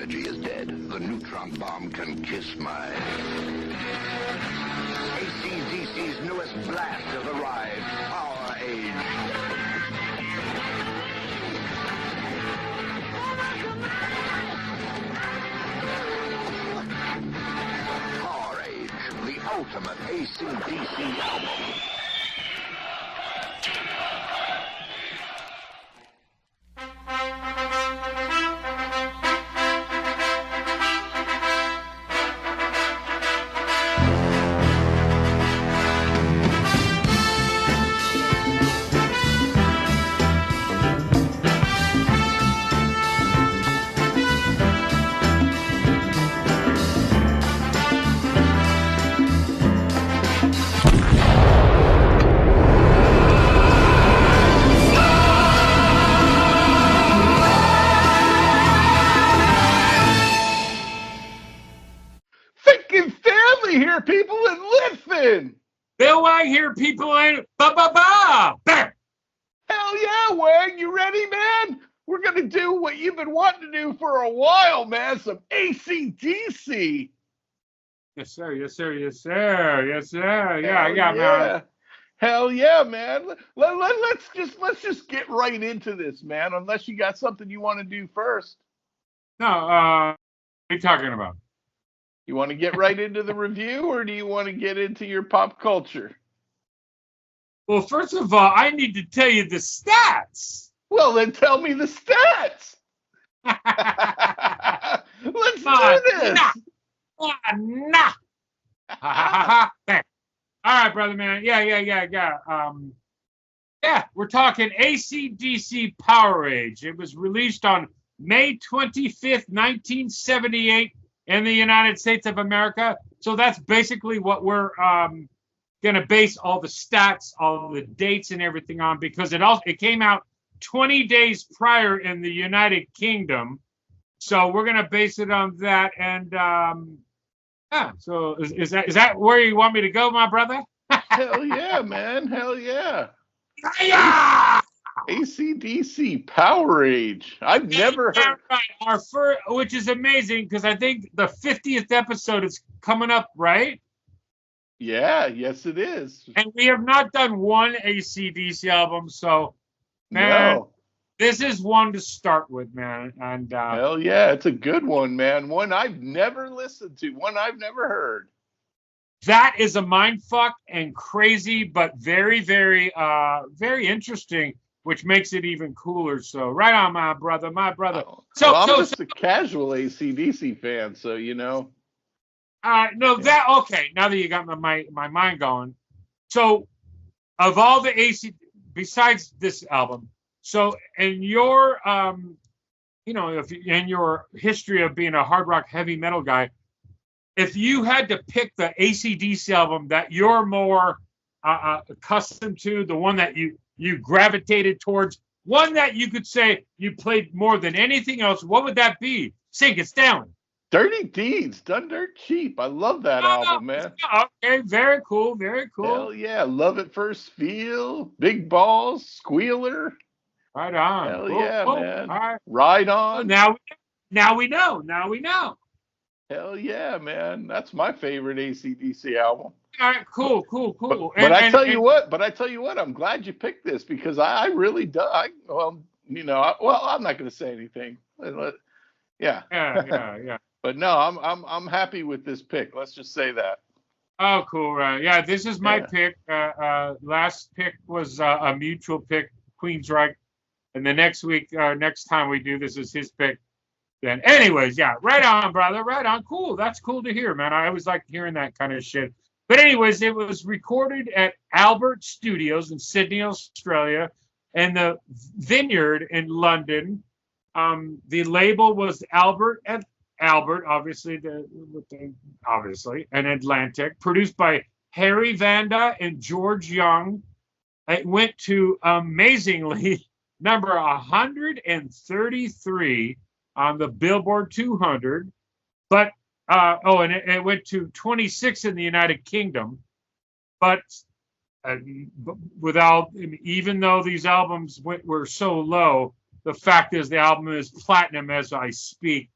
energy is dead. The neutron bomb can kiss my... AC/DC's newest blast has arrived. Powerage. Powerage, the ultimate AC/DC album. Syncin family here, people, and listen. Bill Wang here, people, and ba-ba-ba! Bam! Hell yeah, Wang, you ready, man? We're going to do what you've been wanting to do for a while, man, some AC/DC. Yes, sir, yes, sir, yes, sir, yes, sir. Hell Yeah, man. Hell yeah, man. Let's just get right into this, man, unless you got something you want to do first. No, what are you talking about? You want to get right into the review, or do you want to get into your pop culture? Well, first of all, I need to tell you the stats. Well, then tell me the stats. Let's do this. Nah. Bam. All right, brother, man. Yeah. We're talking AC/DC Powerage. It was released on May 25th, 1978 in the United States of America. So that's basically what we're going to base all the stats, all the dates and everything on, because it came out 20 days prior in the United Kingdom. So we're going to base it on that. And so is that where you want me to go, my brother? Hell yeah, man. Hell yeah. Yeah! AC/DC Powerage. I've never heard. Right. Our first, which is amazing because I think the 50th episode is coming up, right? Yeah, yes, it is. And we have not done one AC/DC album, so man, No. This is one to start with, man. And Hell yeah, it's a good one, man. One I've never listened to. One I've never heard. that is a mind fuck and crazy, but very, very, very interesting, which makes it even cooler. So right on, my brother. Oh. So, well, I'm just a casual AC/DC fan, so you know. Okay. Now that you got my mind going, so of all the AC, besides this album, so in your if in your history of being a hard rock heavy metal guy, if you had to pick the AC/DC album that you're more accustomed to, the one that you gravitated towards, one that you could say you played more than anything else, what would that be? Sink, it's down. Dirty Deeds, Done Dirt Cheap. I love that album, man. Okay, very cool, very cool. Hell yeah, Love at First Feel, Big Balls, Squealer. Right on. Hell cool, yeah, cool. man. All right. Ride On. Now we know. Now we know. Hell yeah, man. That's my favorite AC/DC album. All right, cool. But I tell you what, I'm glad you picked this because I really do. I'm not going to say anything. Yeah. But no, I'm happy with this pick. Let's just say that. Oh, cool. Right. Yeah, this is my pick. Last pick was a mutual pick, Queensryche. And the next time we do this is his pick. Then, anyways, yeah, right on, brother, right on. Cool. That's cool to hear, man. I always like hearing that kind of shit. But anyways, it was recorded at Albert Studios in Sydney, Australia, and the Vineyard in London. The label was Albert, obviously, and Atlantic, produced by Harry Vanda and George Young. It went to, amazingly, number 133 on the Billboard 200, but and it went to 26 in the United Kingdom. But even though these albums were so low, the fact is the album is platinum as I speak.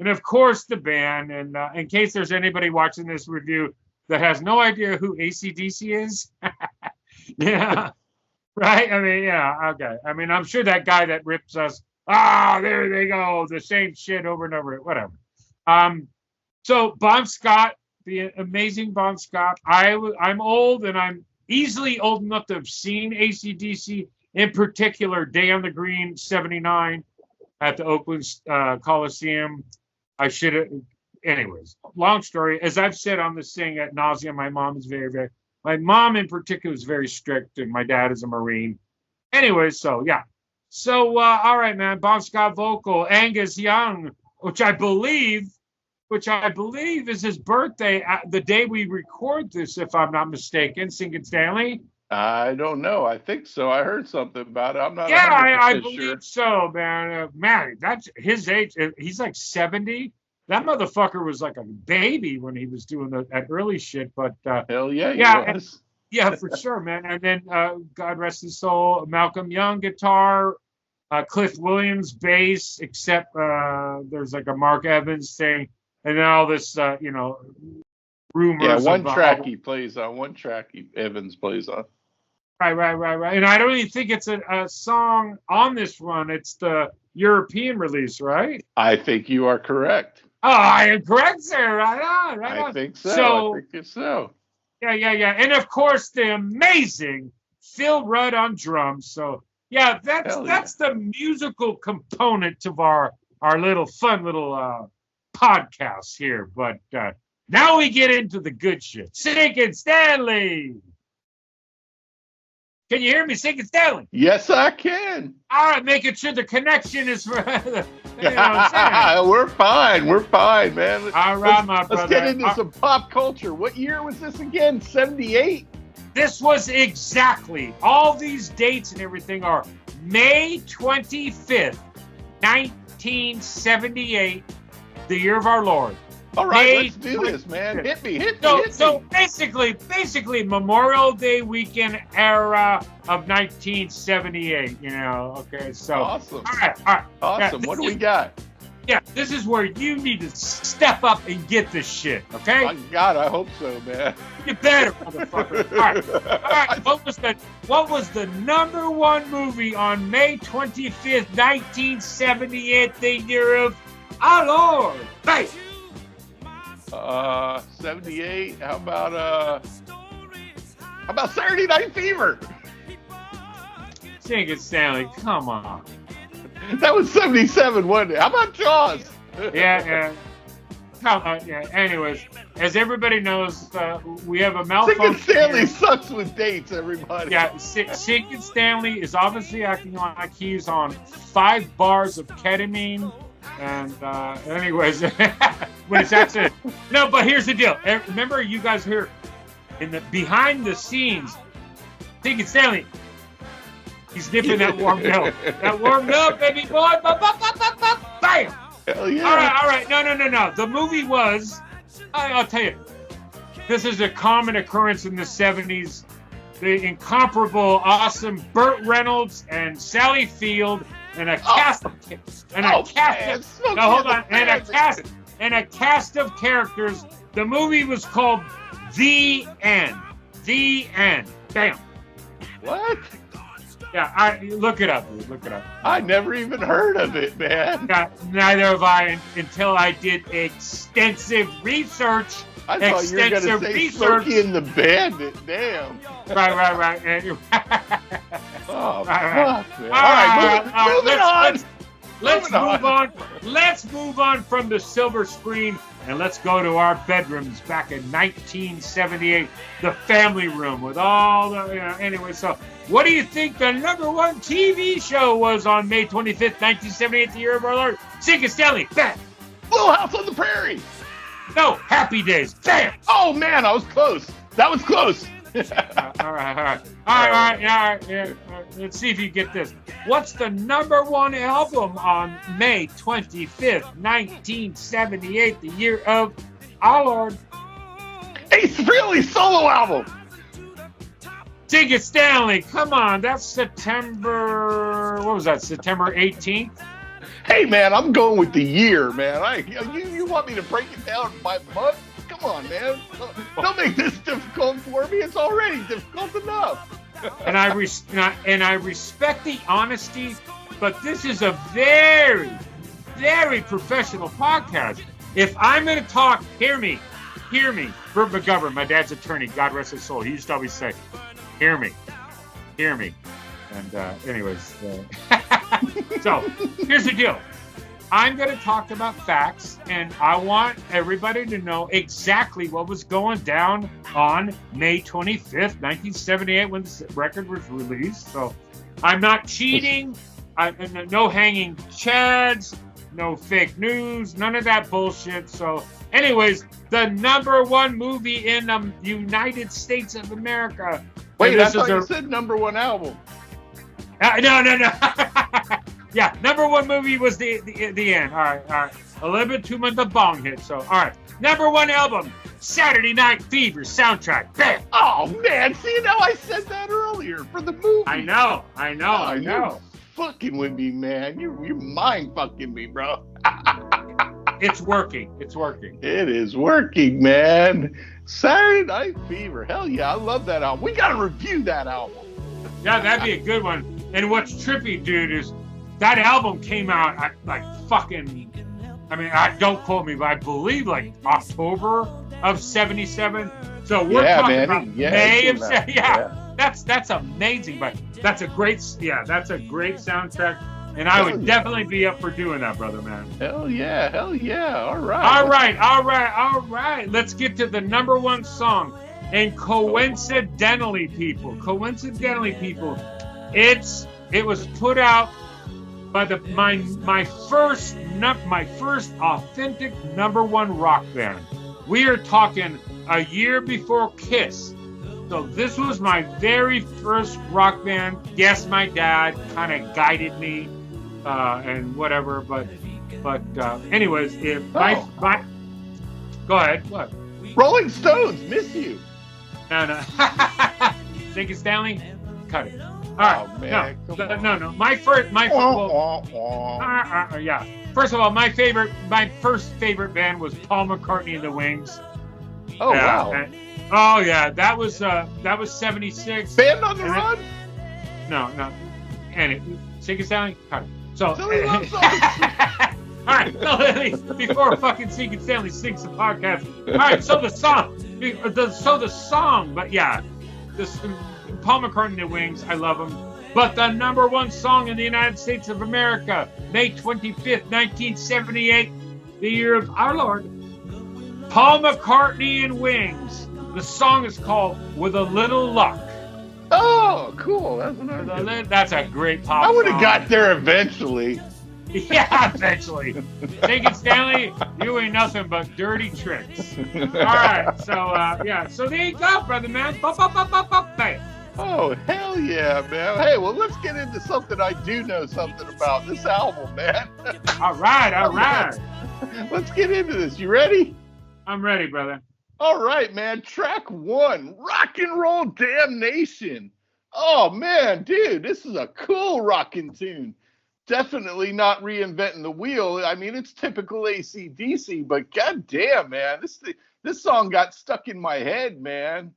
And of course, the band. And in case there's anybody watching this review that has no idea who AC/DC is, yeah, right? I mean, yeah, okay. I mean, I'm sure that guy that rips us, there they go, the same shit over and over, whatever. So Bon Scott, the amazing Bon Scott. I'm old, and I'm easily old enough to have seen AC/DC, in particular, Day on the Green, 79 at the Oakland Coliseum. I should have, anyways, long story. As I've said on this thing ad nauseum, my mom is my mom in particular is very strict, and my dad is a Marine. Anyways, so yeah. So, all right, man, Bon Scott vocal, Angus Young, which I believe is his birthday, the day we record this, if I'm not mistaken, Syncin Stanley. I don't know. I think so. I heard something about it. I'm not. Yeah, I sure. believe so, man. Man, that's his age. He's like 70. That motherfucker was like a baby when he was doing that early shit. But hell yeah, yeah, he was. Yeah, for sure, man. And then God rest his soul, Malcolm Young guitar, Cliff Williams bass. Except there's like a Mark Evans thing, and then all this, rumors. Yeah, one track he plays on. One track Evans plays on. Right. And I don't even think it's a song on this run. It's the European release, right? I think you are correct. Oh, I am correct, sir. Right on. I think so. I think it's so. Yeah. And of course, the amazing Phil Rudd on drums. So yeah, that's the musical component of our little fun little podcast here. But now we get into the good shit. Syncin Stanley. Can you hear me, Syncin Stanley? Yes, I can. All right, making sure the connection is for, you know what I'm saying? We're fine, man. All right, my brother. Let's get into some pop culture. What year was this again? 78? This was exactly, all these dates and everything are May 25th, 1978, the year of our Lord. All right, let's do this, man. Hit me. So basically, Memorial Day weekend era of 1978. Okay. So awesome. All right. Awesome. Yeah, what do we got? Yeah, this is where you need to step up and get this shit. Okay. My God, I hope so, man. You better, motherfucker. All right. What was the number one movie on May 25th, 1978, the year of our Lord? Hey. 78. How about Saturday Night Fever? Syncin Stanley, come on. That was 77, wasn't it? How about Jaws? Yeah. Come on. Yeah. Anyways, as everybody knows, we have a malfunction. Syncin Stanley here. sucks with dates, everybody. Yeah, Syncin Stanley is obviously acting like he's on 5 bars of ketamine. And anyways, when it's actually no, but here's the deal. Remember, you guys hear in the behind the scenes, Syncin Stanley, he's nipping that warm milk. That warm milk, baby boy. Bam! Hell yeah. All right. No. The movie was, I'll tell you, this is a common occurrence in the 70s. The incomparable, awesome Burt Reynolds and Sally Field and a cast of characters. The movie was called The End. The End. Bam. What? Yeah, look it up, dude. Look it up. I never even heard of it, man. Yeah, neither have I until I did extensive research. I thought you were going to say Smokey and the Bandit. Damn. Right. Oh, right. Fuck, man. All right, moving on. Let's move on from the silver screen and let's go to our bedrooms back in 1978, the family room with all the, anyway. So what do you think the number one TV show was on May 25th, 1978, the year of our Lord? Syncin Stanley, bam. Little House on the Prairie. No, Happy Days, bam. Oh man, I was close. That was close. All right. Yeah. Let's see if you get this. What's the number one album on May 25th, 1978, the year of our Lord? Ace Frehley's solo album. Syncin Stanley, come on. That's September, what was that, September 18th? Hey, man, I'm going with the year, man. You want me to break it down by month? Come on, man. Don't make this difficult for me. It's already difficult enough. And I respect the honesty, but this is a very, very professional podcast. If I'm going to talk, hear me. Bert McGovern, my dad's attorney, God rest his soul. He used to always say, hear me. And anyways, so here's the deal. I'm going to talk about facts, and I want everybody to know exactly what was going down on May 25th, 1978, when this record was released. So I'm not cheating. No hanging chads, no fake news, none of that bullshit. So anyways, the #1 movie in the United States of America. Wait, I thought you said #1 album. No. Yeah, #1 movie was the end. All right. A little bit too much the bong hit. So, all right. #1 album, Saturday Night Fever soundtrack. Bam! Oh, man. See, now I said that earlier for the movie. I know. You're fucking with me, man. You're mind fucking me, bro. It's working. It is working, man. Saturday Night Fever. Hell yeah, I love that album. We got to review that album. Yeah, that'd be a good one. And what's trippy, dude, is that album came out at don't quote me, but I believe like October of 77. So we're talking about May of 77. Yeah. That's amazing, but that's a great soundtrack. And I would definitely be up for doing that, brother, man. Hell yeah. All right. Let's get to the #1 song. And coincidentally, people, it was put out by my first authentic #1 rock band. We are talking a year before Kiss. So this was my very first rock band. Yes, my dad kind of guided me and whatever, but anyways, go ahead. What? Rolling Stones, Miss You. No. Syncin Stanley, cut it. All right. Oh, man. No. My first. Yeah. First of all, my first favorite band was Paul McCartney and the Wings. Oh wow. Oh yeah, that was 76. Band on the Run? No. And Syncin Stanley, cut it. So. All right. So before fucking Syncin Stanley sings the podcast. All right. So the song. But yeah, this Paul McCartney and the Wings. I love them. But the #1 song in the United States of America, May 25th, 1978, the year of our Lord. Paul McCartney and Wings. The song is called "With a Little Luck." Oh, cool. That's a great pop song. I would have got there eventually. Yeah, eventually. Syncin Stanley, you ain't nothing but dirty tricks. All right, so there you go, brother man. Bam. Oh, hell yeah, man. Hey, well, let's get into something I do know something about, this album, man. All right. Let's get into this. You ready? I'm ready, brother. All right, man. Track 1, Rock and Roll Damnation. Oh, man, dude, this is a cool rockin' tune. Definitely not reinventing the wheel. I mean, it's typical AC/DC, but goddamn, man, this song got stuck in my head, man.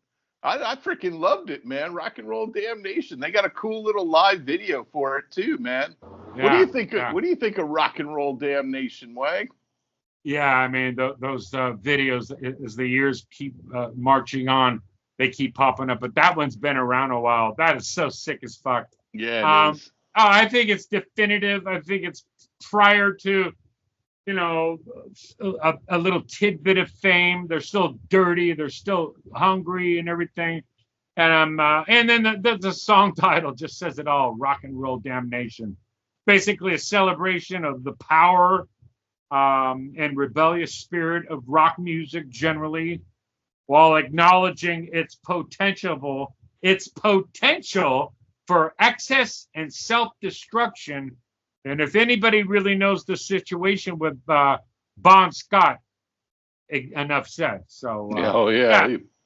I freaking loved it, man. Rock and Roll Damnation. They got a cool little live video for it too, man. Yeah, what do you think? What do you think of Rock and Roll Damnation, Wang? Yeah, I mean those videos as the years keep marching on, they keep popping up. But that one's been around a while. That is so sick as fuck. Yeah. It is. Oh, I think it's definitive. I think it's prior to, a little tidbit of fame. They're still dirty. They're still hungry and everything. And then the song title just says it all: Rock and Roll Damnation. Basically, a celebration of the power and rebellious spirit of rock music generally, while acknowledging its potential for excess and self-destruction. And if anybody really knows the situation with Bon Scott, enough said. So he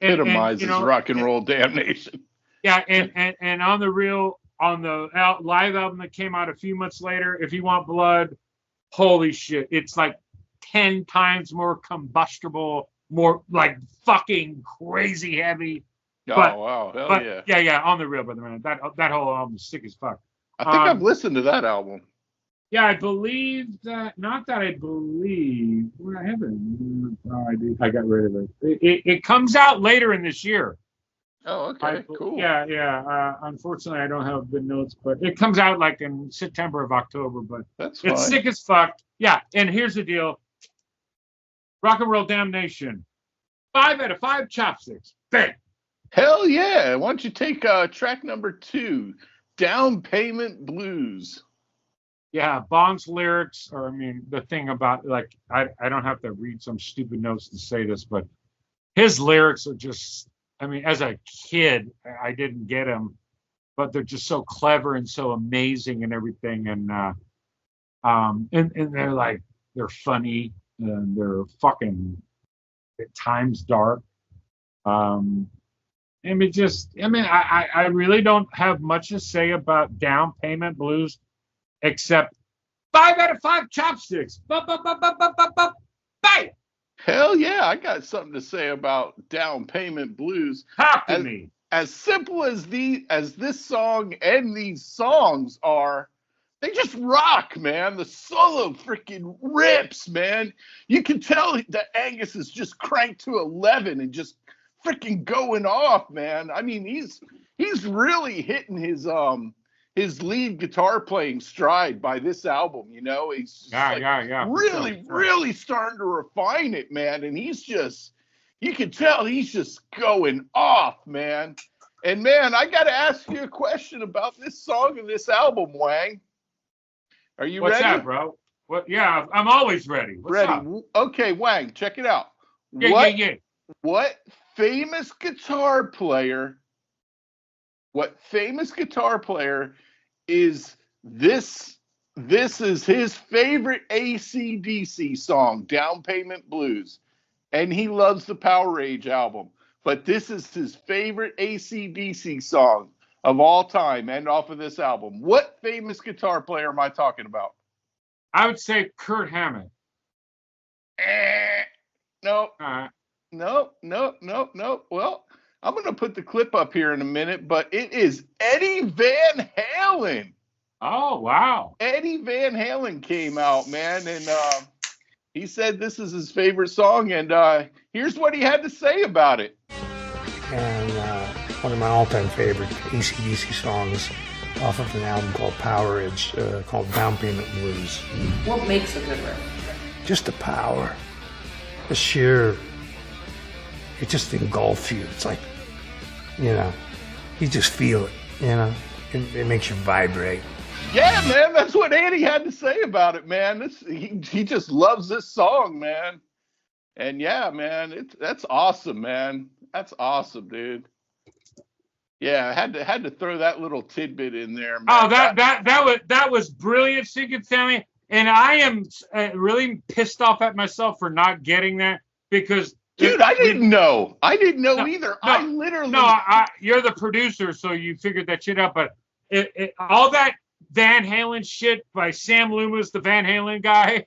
epitomizes rock and roll damnation. Yeah, and on the live album that came out a few months later, If You Want Blood, holy shit, it's like 10 times more combustible, more like fucking crazy heavy. Oh, But, wow. Hell but yeah. yeah, on the real, brother, man. That whole album is sick as fuck. I think I've listened to that album. Yeah, I believe that. Not that I believe. Well, I haven't. Oh, I did. I got rid of it. It comes out later in this year. Oh, okay. Cool. Yeah. Unfortunately, I don't have the notes, but it comes out like in September of October. But That's it's fine. sick as fuck. Yeah, and here's the deal. Rock and Roll Damnation. 5 out of 5 chopsticks. Bang. Hell yeah. Why don't you take track number 2, Down Payment Blues. Yeah, Bong's lyrics are, I mean, the thing about, like, I don't have to read some stupid notes to say this, but his lyrics are just, I mean, as a kid, I didn't get them, but they're just so clever and so amazing and everything. And they're like, they're funny and they're fucking at times dark. I really don't have much to say about Down Payment Blues, except 5 out of 5 chopsticks. Bang! Hell yeah, I got something to say about Down Payment Blues. Talk to me. As simple as this song and these songs are, they just rock, man. The solo freaking rips, man. You can tell that Angus is just cranked to 11 and just freaking going off, man. I mean, he's really hitting his lead guitar playing stride by this album, you know. He's just really starting to refine it, man. And he's just, you can tell he's just going off, man. And man, I got to ask you a question about this song and this album, Wang. Are you ready? What's that, bro? What? Yeah, I'm always ready. What's up? Okay, Wang, check it out. Yeah. What famous guitar player is this is his favorite AC/DC song, Down Payment Blues, and he loves the Powerage album, but this is his favorite AC/DC song of all time and off of this album. What famous guitar player am I talking about? I would say Kurt Hammett. No. Uh, No. Well, I'm going to put the clip up here in a minute, but it is Eddie Van Halen. Oh, wow. Eddie Van Halen came out, man, and he said this is his favorite song, and here's what he had to say about it. And one of my all-time favorite AC/DC songs off of an album called Powerage, called Down Payment Blues. What makes a good riff? Just the power, the sheer, it just engulfs you. It's like, you know, you just feel it, you know, it makes you vibrate. Yeah, man, that's what Eddie had to say about it, man. He just loves this song, man. And yeah, man, that's awesome, man. That's awesome, dude. Yeah, I had to throw that little tidbit in there, man. Oh, that was brilliant, Syncin family. And I am really pissed off at myself for not getting that, because dude, I didn't know. I didn't know either. I literally. No, you're the producer, so you figured that shit out. But all that Van Halen shit by Sam Loomis, the Van Halen guy.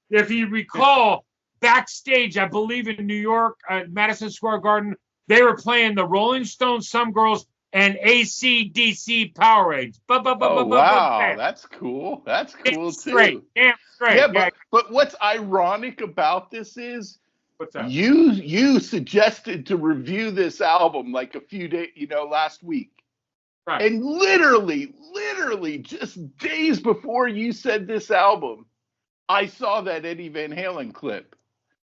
If you recall, backstage, I believe in New York at Madison Square Garden, they were playing the Rolling Stones, Some Girls, and AC/DC Powerage. Oh, wow, that's cool. That's cool too. Damn straight. Yeah, but what's ironic about this is, what's that? You suggested to review this album like a few days, last week. Right. And literally just days before you said this album, I saw that Eddie Van Halen clip.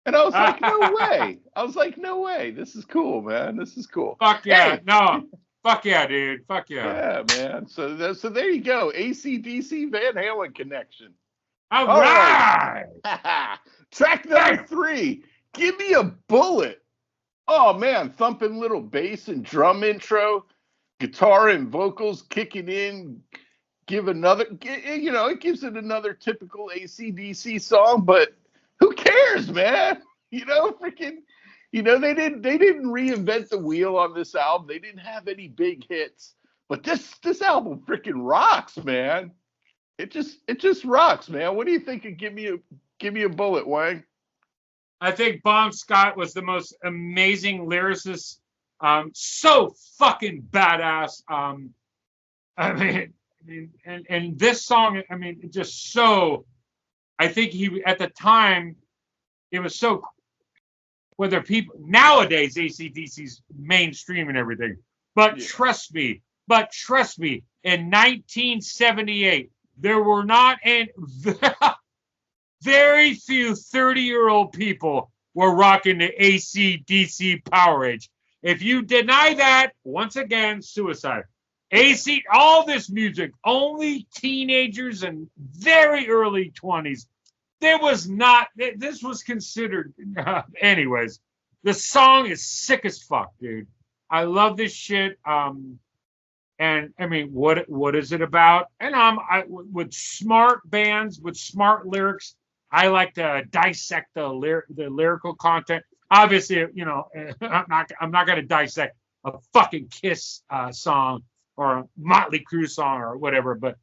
And I was like, no way. I was like, no way. This is cool, man. This is cool. Fuck yeah. Hey. No. Fuck yeah, dude. Fuck yeah. Yeah, man. So there you go. AC/DC Van Halen connection. All right. Track number 3. Give Me a Bullet. Oh, man. Thumping little bass and drum intro. Guitar and vocals kicking in. It gives it another typical AC/DC song, but who cares, man? They didn't reinvent the wheel on this album. They didn't have any big hits, but this album freaking rocks, man. it just rocks, man. What do you think of Give Me a Bullet, Wang? I think Bon Scott was the most amazing lyricist. So fucking badass. I mean, and this song, I mean, just so. I think he at the time, it was so. Whether people nowadays AC/DC's mainstream and everything, but trust me, in 1978 there were not very few 30-year-old people were rocking the AC/DC Powerage. If you deny that, once again, suicide. All this music, only teenagers and very early 20s. This was considered, anyways, the song is sick as fuck, dude. I love this shit. And I mean, what is it about? And with smart bands, with smart lyrics, I like to dissect the lyrical content. Obviously, you know, I'm not going to dissect a fucking Kiss song or a Motley Crue song or whatever, but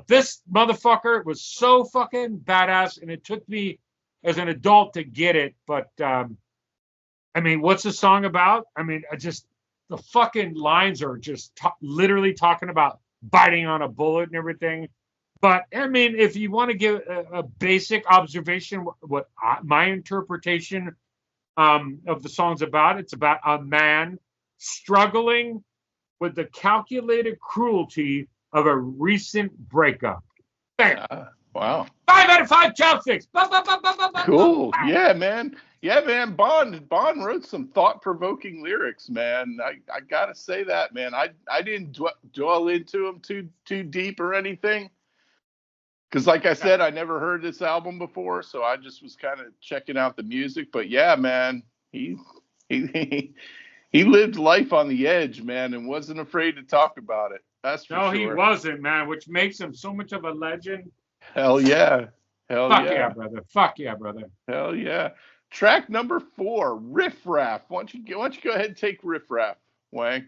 this motherfucker was so fucking badass, and it took me as an adult to get it. But I mean, what's the song about? I mean, the fucking lines are just literally talking about biting on a bullet and everything. But I mean, if you want to give a basic observation, what my interpretation of the song's about, it's about a man struggling with the calculated cruelty of a recent breakup. Bam. Wow. 5 out of 5 chopsticks. Cool. Yeah, man. Yeah, man. Bond wrote some thought-provoking lyrics, man. I gotta say that, man. I didn't dwell into them too deep or anything, because like I said, I never heard this album before, so I just was kind of checking out the music. But yeah, man, he lived life on the edge, man, and wasn't afraid to talk about it. That's for sure. No, he wasn't, man, which makes him so much of a legend. Hell yeah. Fuck yeah, brother. Fuck yeah, brother. Hell yeah. Track number 4, Riff Raff. Why don't you go ahead and take Riff Raff, Wang?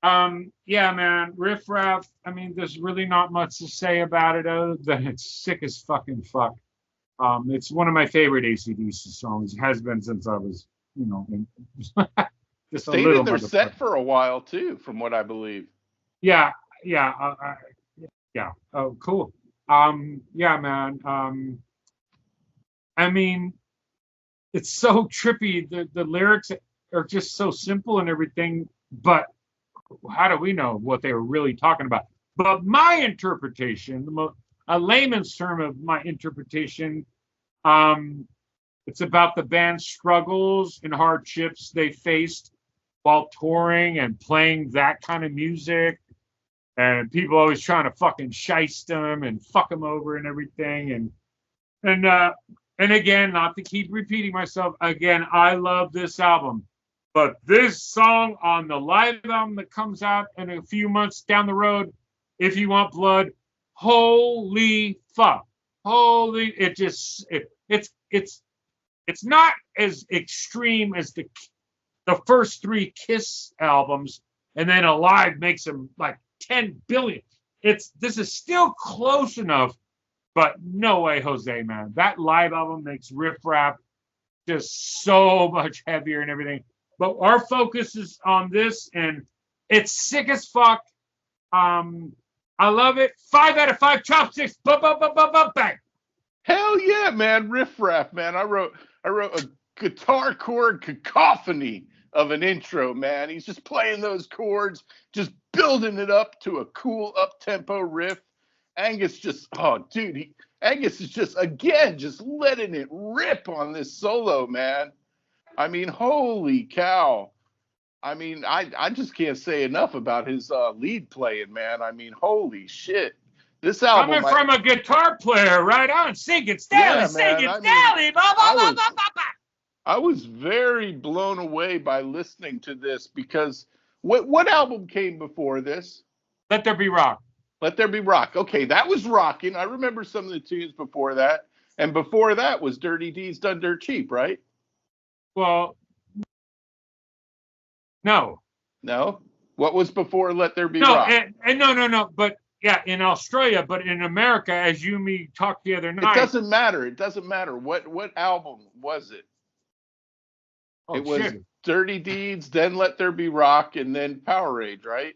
Yeah, man, Riff Raff. I mean, there's really not much to say about it other than it's sick as fucking fuck. It's one of my favorite AC/DC songs. It has been since I was, you know, just stayed in their set for a while too, from what I believe. Yeah. Oh, cool. Yeah, man. I mean, it's so trippy. The lyrics are just so simple and everything, but how do we know what they were really talking about? But my interpretation, a layman's term of my interpretation, it's about the band's struggles and hardships they faced while touring and playing that kind of music. And people always trying to fucking shiest them and fuck them over and everything. And again, not to keep repeating myself, again, I love this album. But this song on the live album that comes out in a few months down the road, If You Want Blood, holy fuck. It's not as extreme as the first 3 Kiss albums, and then Alive makes them like 10 billion. This is still close enough, but no way, Jose, man. That live album makes Riff Raff just so much heavier and everything. But our focus is on this, and it's sick as fuck. I love it. 5 out of 5 chopsticks. Bang. Hell yeah, man. Riff Raff, man. I wrote a guitar chord cacophony of an intro, man. He's just playing those chords, just building it up to a cool up-tempo riff. Angus is just, again, just letting it rip on this solo, man. I mean, holy cow. I mean, I just can't say enough about his lead playing, man. I mean, holy shit. This album... Coming from a guitar player, right on. Syncin, Stanley, blah, blah, blah, blah, blah, blah. I was very blown away by listening to this, because what album came before this? Let There Be Rock. Let There Be Rock. Okay, that was rocking. I remember some of the tunes before that. And before that was Dirty Deeds Done Dirt Cheap, right? Well, no. No? What was before Let There Be Rock? No. But Yeah, in Australia, but in America, as you and me talked the other night. It doesn't matter. It doesn't matter. What album was it? Oh, It was shit. Dirty Deeds, then Let There Be Rock, and then Powerage, right?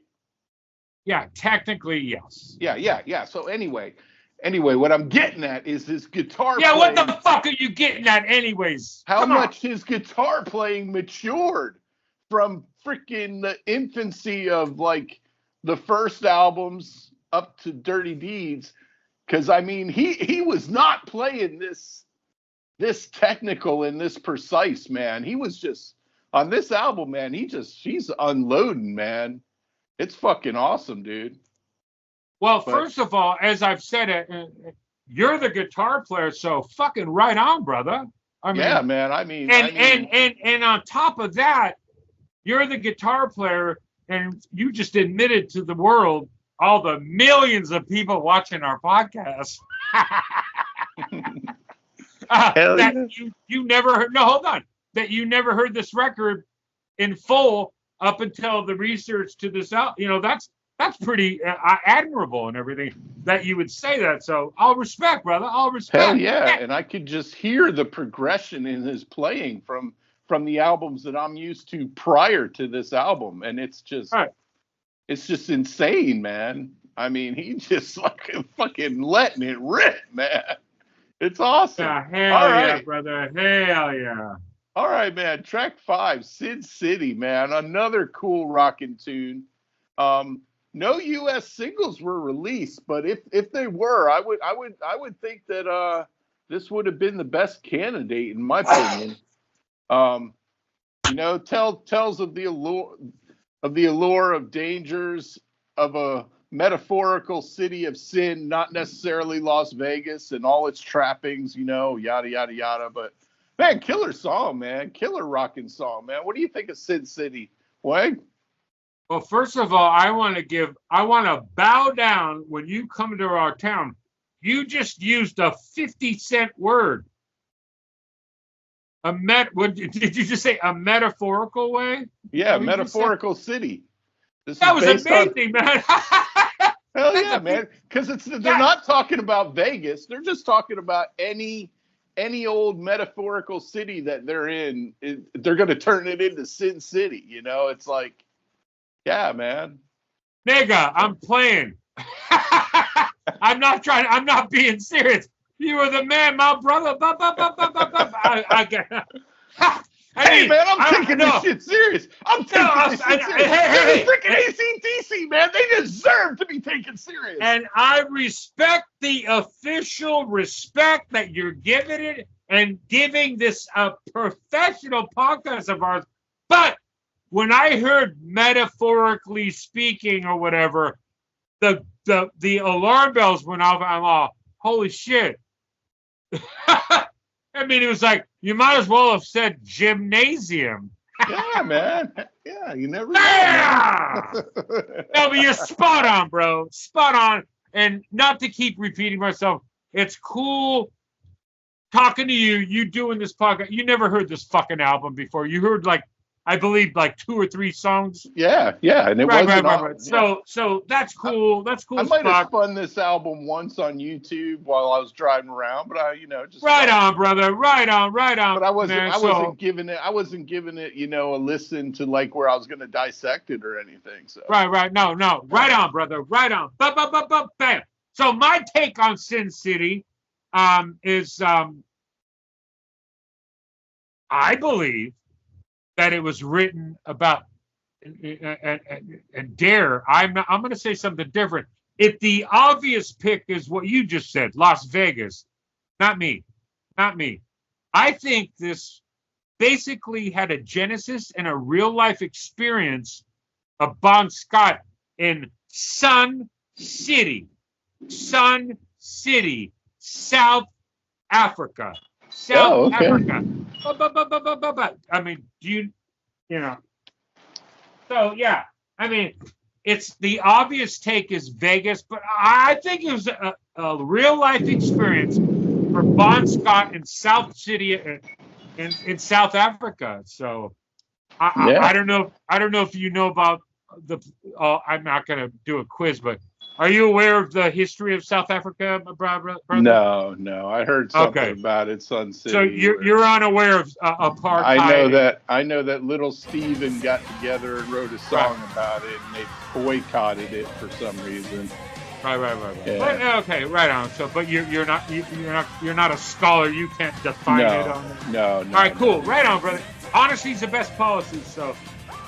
Yeah, technically, yes. Yeah. So anyway, what I'm getting at is his guitar Yeah, playing. what the fuck are you getting at anyways? How Come on. much his guitar playing matured from freaking the infancy of like the first albums up to Dirty Deeds. Because I mean, he was not playing this technical and this precise, man. He was just on this album, man. He's unloading, man. It's fucking awesome, dude. Well, first of all, as I've said, you're the guitar player, so fucking right on, brother. I mean, yeah, man. I mean, and on top of that, you're the guitar player, and you just admitted to the world, all the millions of people watching our podcast, that you never heard. No, hold on. That you never heard this record in full up until the research to this out. You know, that's pretty admirable and everything that you would say that. So all respect, brother. All respect. Hell yeah. And I could just hear the progression in his playing from the albums that I'm used to prior to this album. And it's just, it's just insane, man. I mean, he just fucking letting it rip, man. It's awesome. Yeah, hell yeah, brother. Hell yeah. All right, man. Track 5, Sin City, man. Another cool rockin' tune. No U.S. singles were released, but if they were, I would think that this would have been the best candidate in my opinion. You know, tells of the allure of dangers of a metaphorical city of sin, not necessarily Las Vegas and all its trappings, you know, yada yada yada. But man, killer song, man, killer rocking song, man. What do you think of Sin City, Wang? Well, first of all, I want to bow down when you come to our town. You just used a 50-cent word. What did you just say? A metaphorical way? Yeah, metaphorical city. That was amazing, man. Hell yeah, man. Because they're not talking about Vegas. They're just talking about any old metaphorical city that they're in. They're going to turn it into Sin City. You know, it's like, yeah, man. Nigga, I'm playing. I'm not being serious. You were the man, my brother. Hey, man, I'm taking this shit serious. I'm taking this shit serious. Hey, freaking AC/DC, man. They deserve to be taken serious. And I respect the official respect that you're giving it and giving this a professional podcast of ours. But when I heard metaphorically speaking or whatever, the alarm bells went off. I'm all, holy shit. I mean, it was like, you might as well have said gymnasium. Yeah, man. Yeah, you never know. Yeah! No, but you're spot on, bro. Spot on. And not to keep repeating myself, it's cool talking to you doing this podcast. You never heard this fucking album before. You heard, like, I believe, like 2 or 3 songs. Yeah, and it wasn't right. So that's cool. That's cool. I might have spun this album once on YouTube while I was driving around, but I, just right on, brother. Right on. But I wasn't giving it, a listen to like where I was going to dissect it or anything. So right. No. Right on, brother. Right on. Bam. So my take on Sin City, is, I believe that it was written about, and dare, I'm going to say something different. If the obvious pick is what you just said, Las Vegas, not me. I think this basically had a genesis and a real life experience of Bon Scott in Sun City, South Africa. Africa. I mean, so yeah, I mean, it's the obvious take is Vegas, but I think it was a real life experience for Bon Scott in South City in South Africa. So I don't know if you know about I'm not going to do a quiz, but Are you aware of the history of South Africa, brother? No. I heard something Okay. about it, Sun City. So you're unaware of apartheid. I know that Little Steven got together and wrote a song about it, and they boycotted it for some reason. Right. Yeah. But, okay, right on. So, but you're not a scholar. You can't define it on it. No. All right, cool. Right on, brother. Honesty's the best policy. So,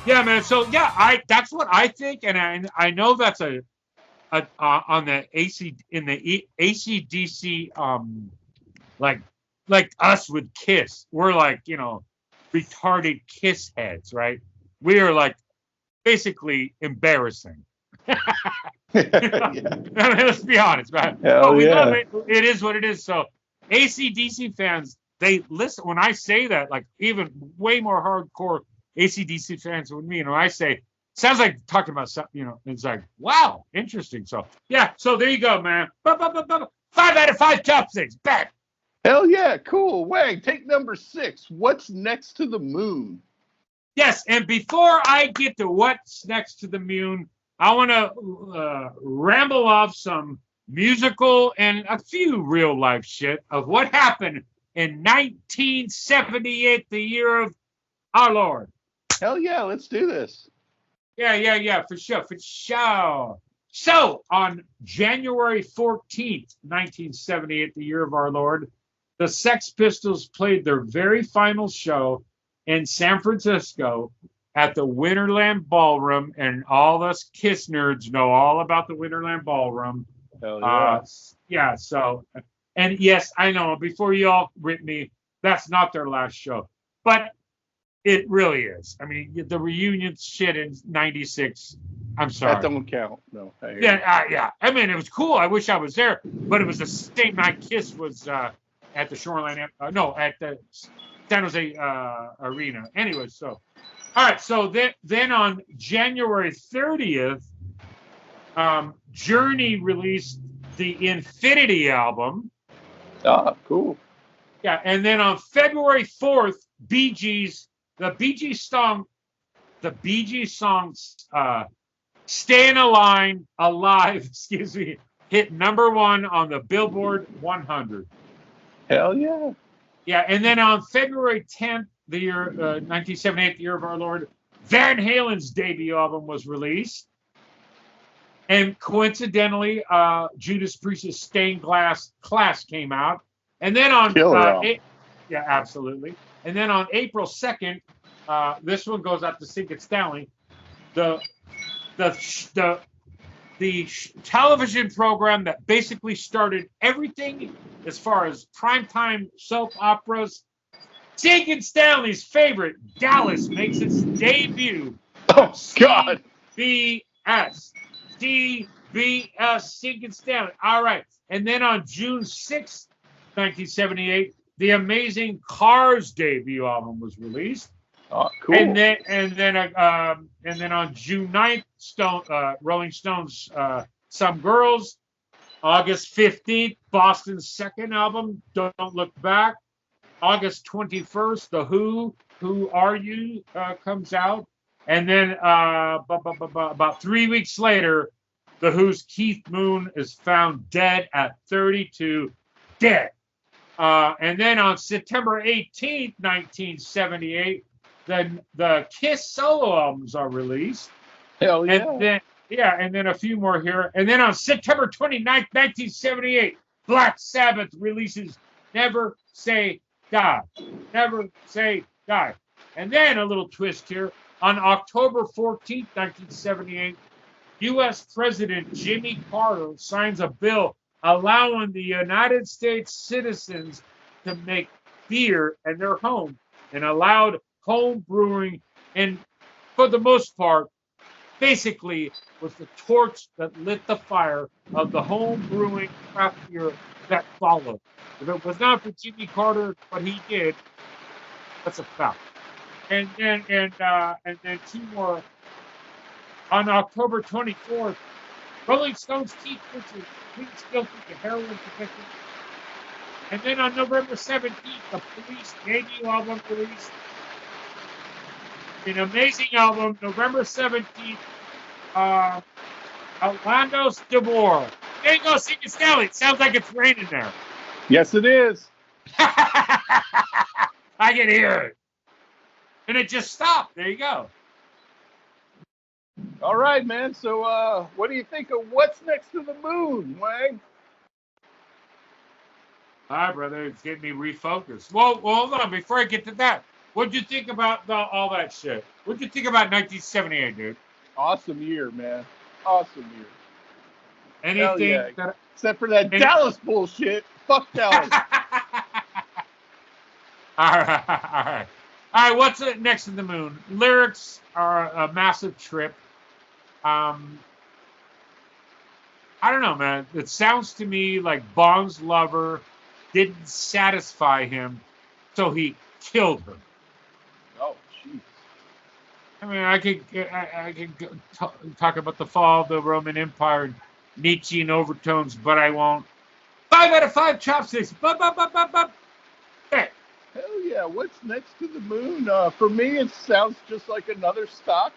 yeah, man. So, yeah, that's what I think, and I know that's on the ACDC like us with Kiss. We're like, retarded Kiss heads, right? We are like basically embarrassing. Yeah. I mean, let's be honest, man. Hell We yeah. love it. It is what it is. So ACDC fans, they listen when I say that, like even way more hardcore ACDC fans than me. And when I say, sounds like talking about something, it's like, wow, interesting. So yeah, so there you go, man. 5 out of 5 chopsticks. Bet. Hell yeah, cool. Wang, take number 6. What's next to the moon? Yes, and before I get to what's next to the moon, I want to ramble off some musical and a few real life shit of what happened in 1978, the year of our Lord. Hell yeah, let's do this. Yeah, for sure. So, on January 14th, 1978, the year of our Lord, the Sex Pistols played their very final show in San Francisco at the Winterland Ballroom, and all us Kiss nerds know all about the Winterland Ballroom. Hell yeah. And yes, I know, before you all rip me, that's not their last show. But it really is. I mean, the reunion shit in 96, I'm sorry. That don't count. No. Yeah. I mean, it was cool. I wish I was there. But it was the same night Kiss was at the Shoreline, at the San Jose Arena. Anyway, so. All right, so then on January 30th, Journey released the Infinity album. Ah, cool. Yeah, and then on February 4th, the Bee Gees song, "Staying Alive," hit #1 on the Billboard 100. Hell yeah. Yeah, and then on February 10th, the year 1978, the year of our Lord, Van Halen's debut album was released. And coincidentally, Judas Priest's Stained Glass Class came out. And then on yeah, absolutely. And then on April 2nd, this one goes out to Syncin Stanley. The television program that basically started everything as far as primetime soap operas, Syncin Stanley's favorite, Dallas, makes its debut. Oh, God. CBS, Syncin Stanley. All right. And then on June 6th, 1978, the Amazing Cars debut album was released. Oh, cool. And then on June 9th, Rolling Stones, Some Girls. August 15th, Boston's second album, Don't Look Back. August 21st, The Who Are You, comes out. And then about 3 weeks later, The Who's Keith Moon is found dead at 32, dead. And then on September 18th, 1978, the Kiss solo albums are released. Hell yeah. And then a few more here. And then on September 29th, 1978, Black Sabbath releases Never Say Die. Never Say Die. And then a little twist here. On October 14th, 1978, U.S. President Jimmy Carter signs a bill allowing the United States citizens to make beer in their home and allowed home brewing, and for the most part, basically was the torch that lit the fire of the home brewing craft beer that followed. If it was not for Jimmy Carter, what he did, that's a fact. And then two more. On October 24th, Rolling Stones Keith Richards pleads guilty to heroin conviction. And then on November 17th, the Police debut album released. An amazing album, November 17th. Orlando's DeBoer. There you go, Syncin Stanley. It sounds like it's raining there. Yes, it is. I can hear it. And it just stopped. There you go. All right, man. So, what do you think of What's Next to the Moon, Wang? All right, brother. It's getting me refocused. Well, hold on. Before I get to that, what'd you think about all that shit? What'd you think about 1978, dude? Awesome year, man. Awesome year. Anything yeah. that... Except for that Dallas bullshit. Fuck Dallas. All right. What's Next to the Moon? Lyrics are a massive trip. I don't know, man. It sounds to me like Bond's lover didn't satisfy him, so he killed her. Oh, jeez. I mean, I could talk about the fall of the Roman Empire and Nietzschean overtones, but I won't. 5 out of 5 chopsticks. Hey. Hell yeah. What's Next to the Moon? For me, it sounds just like another stock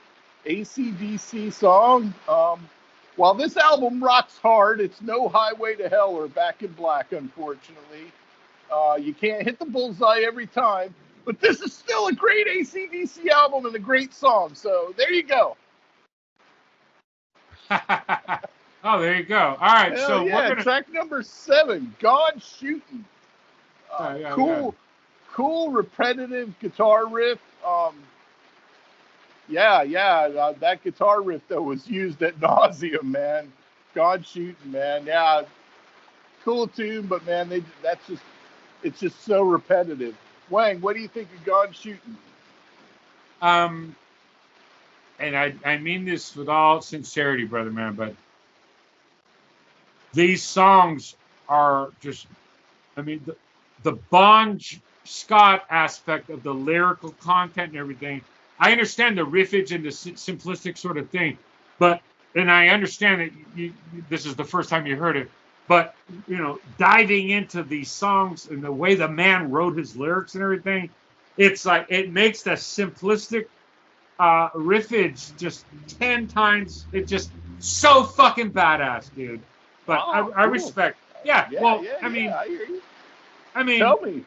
AC/DC song. While this album rocks hard, it's no Highway to Hell or Back in Black, unfortunately. You can't hit the bullseye every time, but this is still a great AC/DC album and a great song. So there you go. Oh, there you go. All right. Hell so yeah. we're gonna... Track number 7, God Shooting. Cool, repetitive guitar riff. That guitar riff though was used at nauseum, man. God Shooting, man. Yeah, cool tune, but man, it's just so repetitive. Wang, what do you think of God Shooting? And I mean this with all sincerity, brother man, but these songs are just, I mean, the Bon Scott aspect of the lyrical content and everything. I understand the riffage and the simplistic sort of thing, and I understand that this is the first time you heard it, but, diving into these songs and the way the man wrote his lyrics and everything, it's like, it makes the simplistic riffage just 10 times, it's just so fucking badass, dude. But I respect. Yeah, I mean, I hear you. I mean,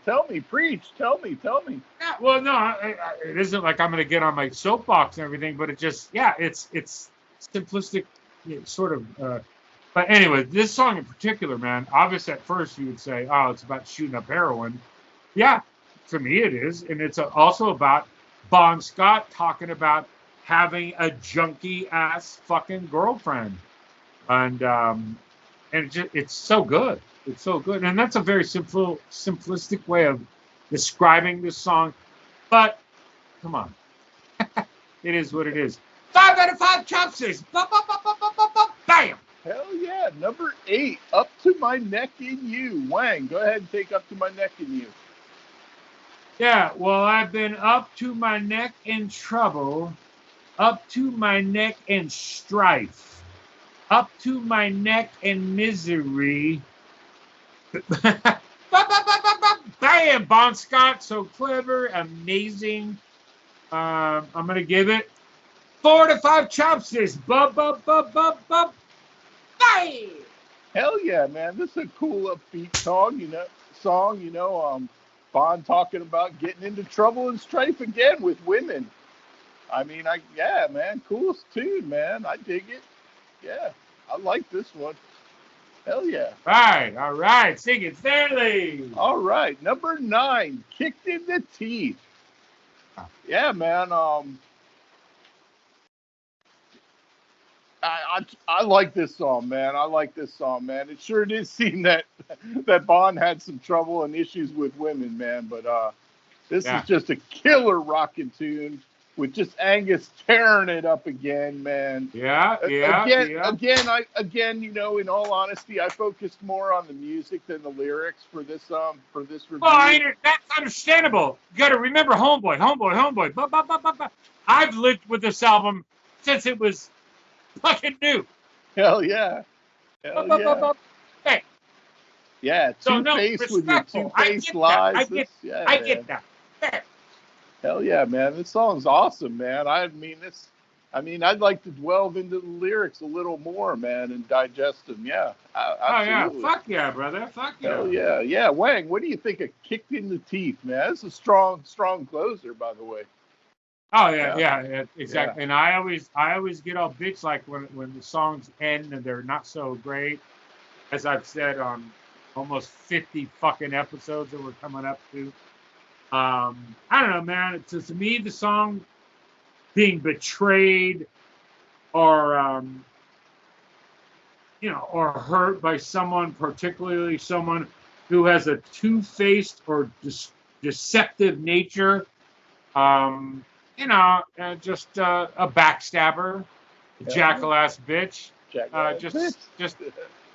tell me, preach. Tell me. Yeah, well, no, it isn't like I'm going to get on my soapbox and everything, but it just, it's simplistic, sort of. But anyway, this song in particular, man, obviously at first you would say, oh, it's about shooting up heroin. Yeah, for me it is. And it's also about Bon Scott talking about having a junkie ass fucking girlfriend. And it's so good. It's so good. And that's a very simplistic way of describing this song. But, come on. It is what it is. 5 out of 5 chopsticks. Bam! Hell yeah. Number 8, Up to My Neck in You. Wang, go ahead and take Up to My Neck in You. Yeah, well, I've been up to my neck in trouble, up to my neck in strife, up to my neck in misery. Bam! Bon Scott, so clever, amazing. I'm gonna give it 4 to 5 chopsticks. Bam! Hell yeah, man! This is a cool upbeat song. Bond talking about getting into trouble and strife again with women. I mean, man, coolest tune, man. I dig it. Yeah, I like this one. Hell yeah. All right. Syncin Stanley. All right. Number 9, Kicked in the Teeth. Yeah, man. I like this song, man. It sure did seem that Bond had some trouble and issues with women, man. But this is just a killer rockin' tune with just Angus tearing it up again, man. Again, in all honesty, I focused more on the music than the lyrics for this review. Well, that's understandable. You got to remember, homeboy. I've lived with this album since it was fucking new. Hell yeah. Hey. Yeah, Two-Face with your Two-Face lies. I get that. Hell yeah, man. This song's awesome, man. I mean, I mean, I'd like to delve into the lyrics a little more, man, and digest them. Yeah, absolutely. Oh yeah, fuck yeah, brother, fuck yeah. Hell yeah, yeah. Wang, what do you think of Kick in the Teeth, man? That's a strong closer, by the way. Oh yeah, exactly. Yeah. And I always get all bitch like when the songs end and they're not so great, as I've said on almost 50 fucking episodes that we're coming up to. I don't know, man. To me, the song being betrayed or or hurt by someone, particularly someone who has a two-faced or deceptive nature, just a backstabber, a jackal-ass bitch,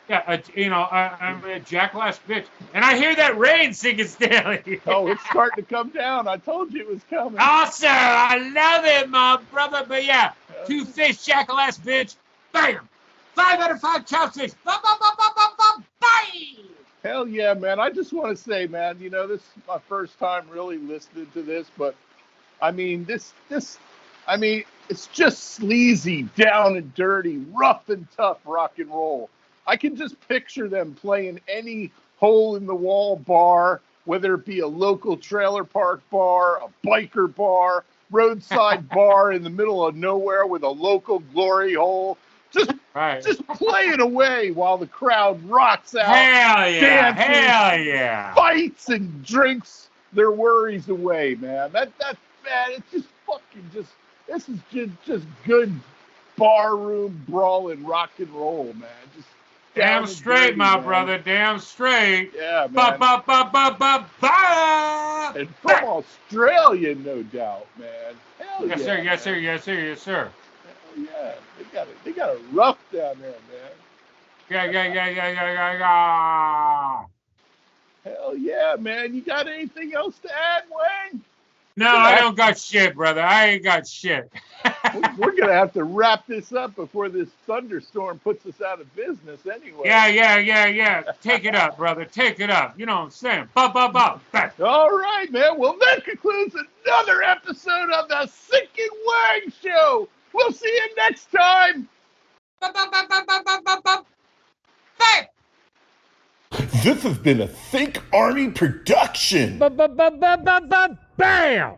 I'm a jackal-ass bitch. And I hear that rain singing Stanley. Oh, it's starting to come down. I told you it was coming. Oh, sir, I love it, my brother. But yeah, two-faced jackal-ass bitch. Bam! 5 out of 5 chopsticks. Bum, bum, bum, bum, bum, bum, bang! Hell yeah, man. I just want to say, man, this is my first time really listening to this, but I mean, it's just sleazy, down and dirty, rough and tough rock and roll. I can just picture them playing any hole-in-the-wall bar, whether it be a local trailer park bar, a biker bar, roadside bar in the middle of nowhere with a local glory hole. Just play it away while the crowd rocks out. Hell yeah! Dances, Hell yeah! Fights and drinks their worries away, man. Man, it's just fucking this is just good barroom brawling rock and roll, man. Just damn straight, dirty, my man. brother. Damn straight. Yeah, man. Ba ba ba ba ba ba. And from Australia, no doubt, man. Hell Yes, yeah, sir. Yes, sir. man. Yes, sir. Yes, sir. Hell yeah. They got it rough down there, man. Yeah. Hell yeah, man. You got anything else to add, Wang? No, I don't got shit, brother. I ain't got shit. We're going to have to wrap this up before this thunderstorm puts us out of business anyway. Yeah. Take it up, brother. Take it up. You know what I'm saying? Ba. All right, man. Well, that concludes another episode of the Syncin Wang Show. We'll see you next time. This has been a Think Army production. Bam!